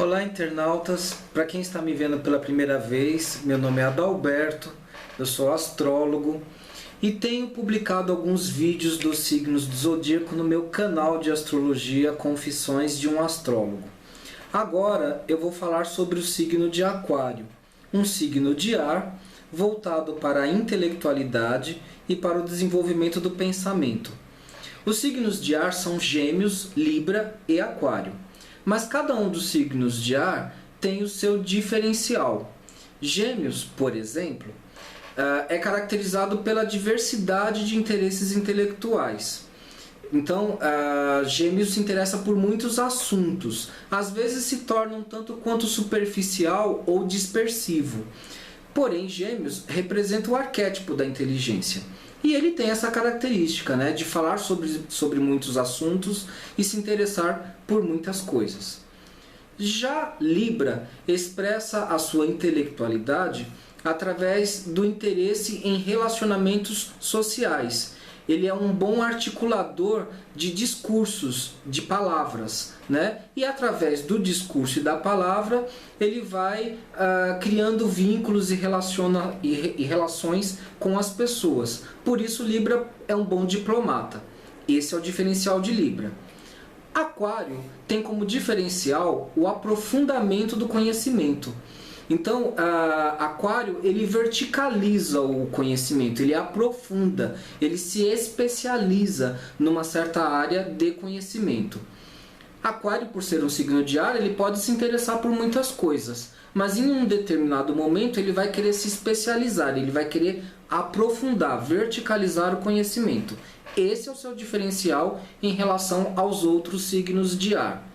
Olá, internautas. Para quem está me vendo pela primeira vez, meu nome é Adalberto, eu sou astrólogo e tenho publicado alguns vídeos dos signos do zodíaco no meu canal de astrologia Confissões de um Astrólogo. Agora eu vou falar sobre o signo de Aquário, um signo de ar voltado para a intelectualidade e para o desenvolvimento do pensamento. Os signos de ar são Gêmeos, Libra e Aquário. Mas cada um dos signos de ar tem o seu diferencial. Gêmeos, por exemplo, é caracterizado pela diversidade de interesses intelectuais. Então, Gêmeos se interessa por muitos assuntos. Às vezes se torna um tanto quanto superficial ou dispersivo. Porém, Gêmeos representa o arquétipo da inteligência. E ele tem essa característica, né, de falar sobre muitos assuntos e se interessar por muitas coisas. Já Libra expressa a sua intelectualidade através do interesse em relacionamentos sociais. Ele é um bom articulador de discursos, de palavras, né? E através do discurso e da palavra, ele vai criando vínculos e relações com as pessoas. Por isso, Libra é um bom diplomata. Esse é o diferencial de Libra. Aquário tem como diferencial o aprofundamento do conhecimento. Então, Aquário, ele verticaliza o conhecimento, ele aprofunda, ele se especializa numa certa área de conhecimento. Aquário, por ser um signo de ar, ele pode se interessar por muitas coisas, mas em um determinado momento ele vai querer se especializar, ele vai querer aprofundar, verticalizar o conhecimento. Esse é o seu diferencial em relação aos outros signos de ar.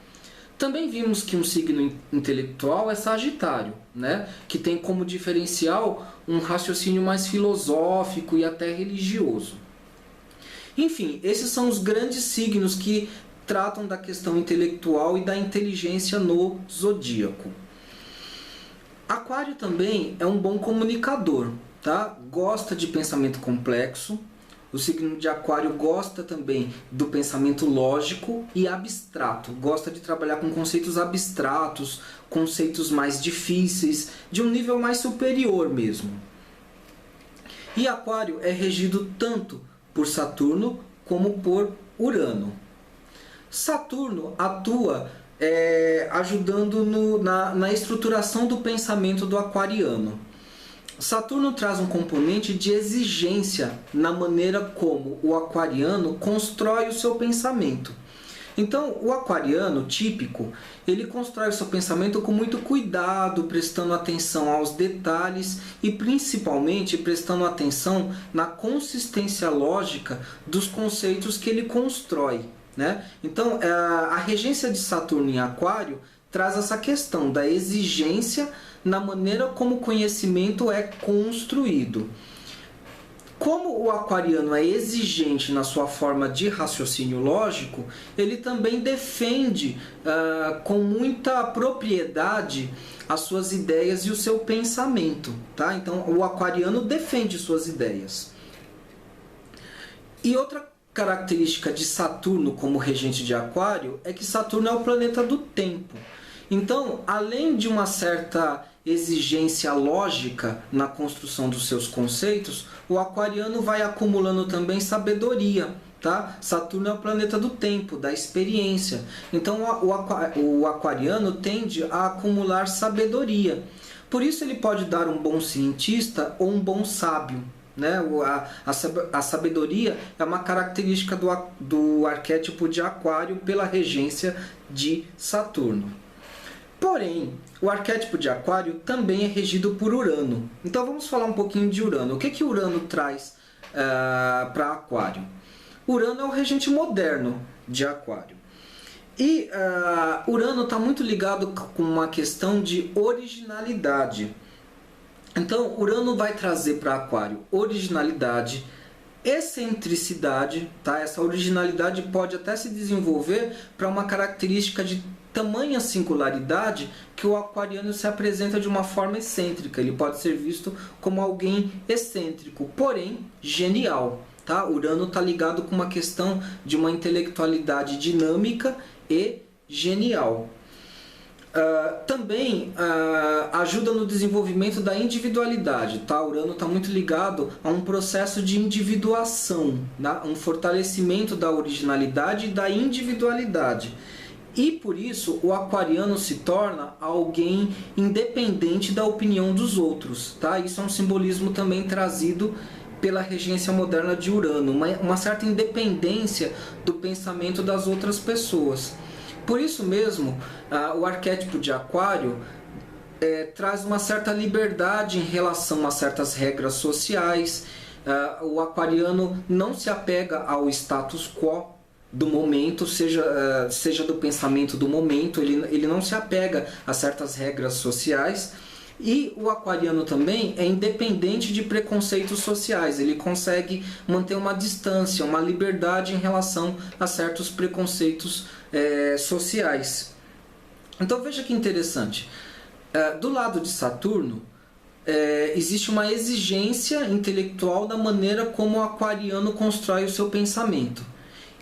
Também vimos que um signo intelectual é Sagitário, né? Que tem como diferencial um raciocínio mais filosófico e até religioso. Enfim, esses são os grandes signos que tratam da questão intelectual e da inteligência no zodíaco. Aquário também é um bom comunicador, tá? Gosta de pensamento complexo. O signo de Aquário gosta também do pensamento lógico e abstrato. Gosta de trabalhar com conceitos abstratos, conceitos mais difíceis, de um nível mais superior mesmo. E Aquário é regido tanto por Saturno como por Urano. Saturno atua ajudando na estruturação do pensamento do aquariano. Saturno traz um componente de exigência na maneira como o aquariano constrói o seu pensamento. Então, o aquariano típico, ele constrói o seu pensamento com muito cuidado, prestando atenção aos detalhes e principalmente prestando atenção na consistência lógica dos conceitos que ele constrói, né? Então, a regência de Saturno em Aquário traz essa questão da exigência na maneira como o conhecimento é construído. Como o aquariano é exigente na sua forma de raciocínio lógico, ele também defende com muita propriedade as suas ideias e o seu pensamento, tá? Então, o aquariano defende suas ideias. E outra característica de Saturno como regente de Aquário é que Saturno é o planeta do tempo. Então, além de uma certa exigência lógica na construção dos seus conceitos, o aquariano vai acumulando também sabedoria, tá? Saturno é o planeta do tempo, da experiência. Então, o aquariano tende a acumular sabedoria. Por isso, ele pode dar um bom cientista ou um bom sábio, né? A sabedoria é uma característica do arquétipo de Aquário pela regência de Saturno. Porém, o arquétipo de Aquário também é regido por Urano. Então vamos falar um pouquinho de Urano. O que Urano traz para Aquário? Urano é o regente moderno de Aquário. E Urano está muito ligado com uma questão de originalidade. Então, Urano vai trazer para Aquário originalidade, excentricidade, tá? Essa originalidade pode até se desenvolver para uma característica de tamanha singularidade que o aquariano se apresenta de uma forma excêntrica. Ele pode ser visto como alguém excêntrico, porém genial, tá? Urano está ligado com uma questão de uma intelectualidade dinâmica e genial. Também ajuda no desenvolvimento da individualidade, tá? Urano está muito ligado a um processo de individuação, né? Um fortalecimento da originalidade e da individualidade. E por isso o aquariano se torna alguém independente da opinião dos outros, tá? Isso é um simbolismo também trazido pela regência moderna de Urano, uma certa independência do pensamento das outras pessoas. Por isso mesmo, o arquétipo de Aquário traz uma certa liberdade em relação a certas regras sociais. O aquariano não se apega ao status quo do momento, seja do pensamento do momento, ele não se apega a certas regras sociais. E o aquariano também é independente de preconceitos sociais, ele consegue manter uma distância, uma liberdade em relação a certos preconceitos sociais. Então veja que interessante, do lado de Saturno existe uma exigência intelectual da maneira como o aquariano constrói o seu pensamento.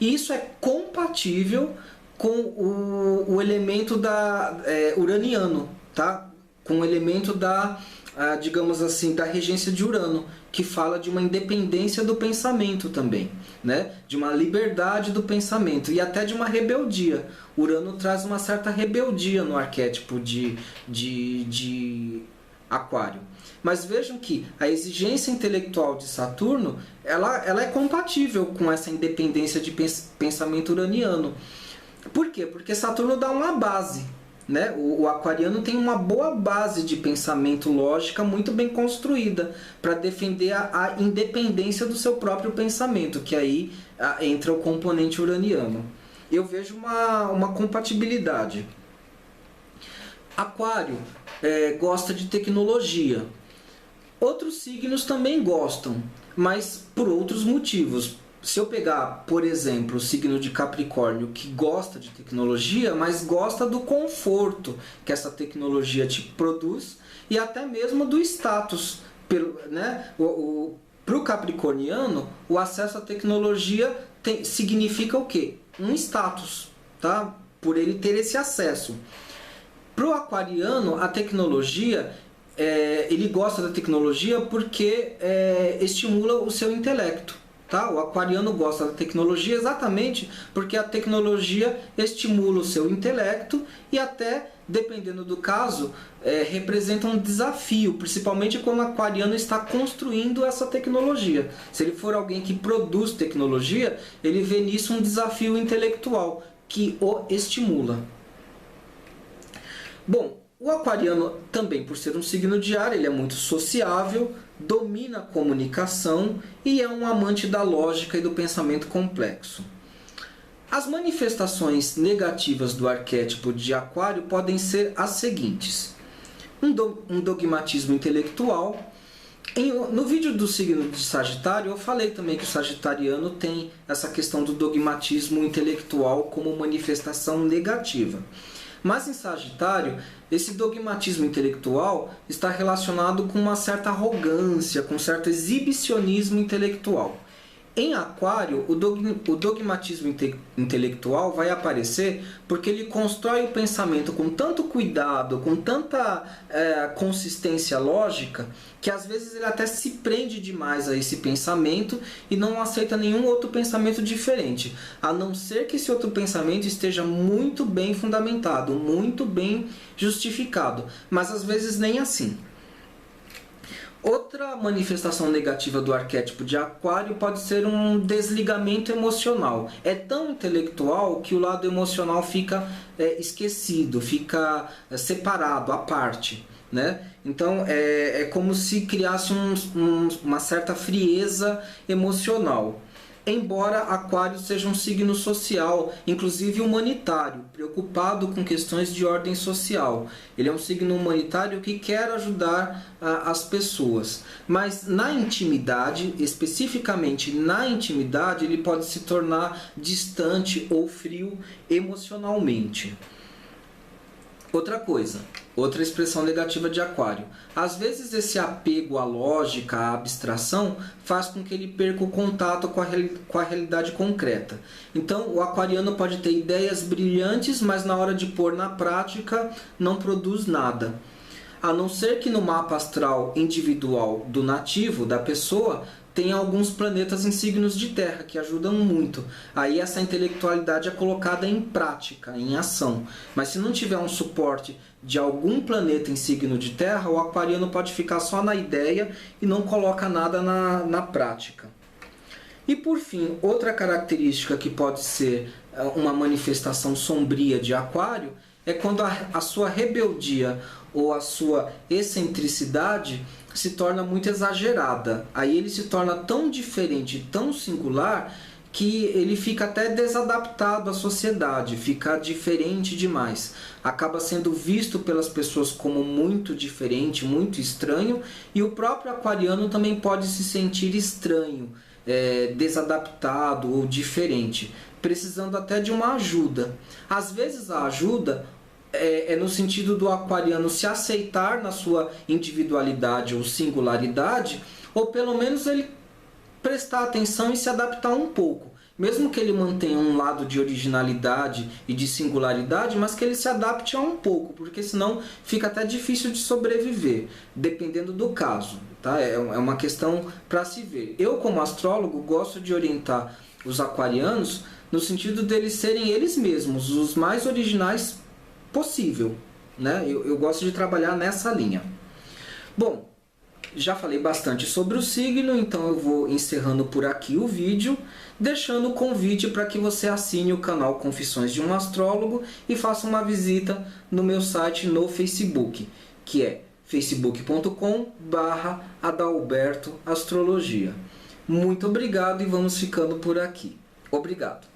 E isso é compatível com o elemento uraniano, tá? Com o elemento digamos assim, da regência de Urano, que fala de uma independência do pensamento também, né? De uma liberdade do pensamento e até de uma rebeldia. Urano traz uma certa rebeldia no arquétipo de Aquário. Mas vejam que a exigência intelectual de Saturno, ela é compatível com essa independência de pensamento uraniano. Por quê? Porque Saturno dá uma base, né? O aquariano tem uma boa base de pensamento lógica muito bem construída para defender a independência do seu próprio pensamento, que aí entra o componente uraniano. Eu vejo uma compatibilidade. Aquário gosta de tecnologia. Outros signos também gostam, mas por outros motivos. Se eu pegar, por exemplo, o signo de Capricórnio, que gosta de tecnologia, mas gosta do conforto que essa tecnologia te produz e até mesmo do status, né? Para o capricorniano, o acesso à tecnologia significa o quê? Um status, tá? Por ele ter esse acesso. Para o aquariano, a tecnologia, ele gosta da tecnologia porque estimula o seu intelecto. Tá? O aquariano gosta da tecnologia exatamente porque a tecnologia estimula o seu intelecto e até, dependendo do caso, representa um desafio, principalmente quando o aquariano está construindo essa tecnologia. Se ele for alguém que produz tecnologia, ele vê nisso um desafio intelectual que o estimula. Bom, o aquariano também, por ser um signo de ar, ele é muito sociável, domina a comunicação e é um amante da lógica e do pensamento complexo. As manifestações negativas do arquétipo de Aquário podem ser as seguintes: um dogmatismo intelectual. No vídeo do signo de Sagitário, eu falei também que o sagitariano tem essa questão do dogmatismo intelectual como manifestação negativa. Mas em Sagitário, esse dogmatismo intelectual está relacionado com uma certa arrogância, com um certo exibicionismo intelectual. Em Aquário, o dogmatismo intelectual vai aparecer porque ele constrói o pensamento com tanto cuidado, com tanta consistência lógica, que às vezes ele até se prende demais a esse pensamento e não aceita nenhum outro pensamento diferente, a não ser que esse outro pensamento esteja muito bem fundamentado, muito bem justificado, mas às vezes nem assim. Outra manifestação negativa do arquétipo de Aquário pode ser um desligamento emocional. É tão intelectual que o lado emocional fica esquecido, fica separado, à parte, né? Então é como se criasse uma certa frieza emocional. Embora Aquário seja um signo social, inclusive humanitário, preocupado com questões de ordem social. Ele é um signo humanitário que quer ajudar as pessoas. Mas na intimidade, especificamente na intimidade, ele pode se tornar distante ou frio emocionalmente. Outra coisa, outra expressão negativa de Aquário. Às vezes esse apego à lógica, à abstração, faz com que ele perca o contato com a realidade concreta. Então o aquariano pode ter ideias brilhantes, mas na hora de pôr na prática não produz nada. A não ser que no mapa astral individual do nativo, da pessoa, tem alguns planetas em signos de terra que ajudam muito. Aí essa intelectualidade é colocada em prática, em ação. Mas se não tiver um suporte de algum planeta em signo de terra, o aquariano pode ficar só na ideia e não coloca nada na prática. E por fim, outra característica que pode ser uma manifestação sombria de Aquário é quando a sua rebeldia ou a sua excentricidade se torna muito exagerada. Aí ele se torna tão diferente, tão singular, que ele fica até desadaptado à sociedade, fica diferente demais. Acaba sendo visto pelas pessoas como muito diferente, muito estranho, e o próprio aquariano também pode se sentir estranho, desadaptado ou diferente, precisando até de uma ajuda. Às vezes a ajuda é no sentido do aquariano se aceitar na sua individualidade ou singularidade, ou pelo menos ele prestar atenção e se adaptar um pouco. Mesmo que ele mantenha um lado de originalidade e de singularidade, mas que ele se adapte a um pouco, porque senão fica até difícil de sobreviver, dependendo do caso. Tá? É uma questão para se ver. Eu, como astrólogo, gosto de orientar os aquarianos no sentido deles serem eles mesmos, os mais originais possível, né? Eu gosto de trabalhar nessa linha. Bom, já falei bastante sobre o signo, então eu vou encerrando por aqui o vídeo, deixando o convite para que você assine o canal Confissões de um Astrólogo e faça uma visita no meu site no Facebook, que é facebook.com/adalbertoastrologia. Muito obrigado e vamos ficando por aqui. Obrigado.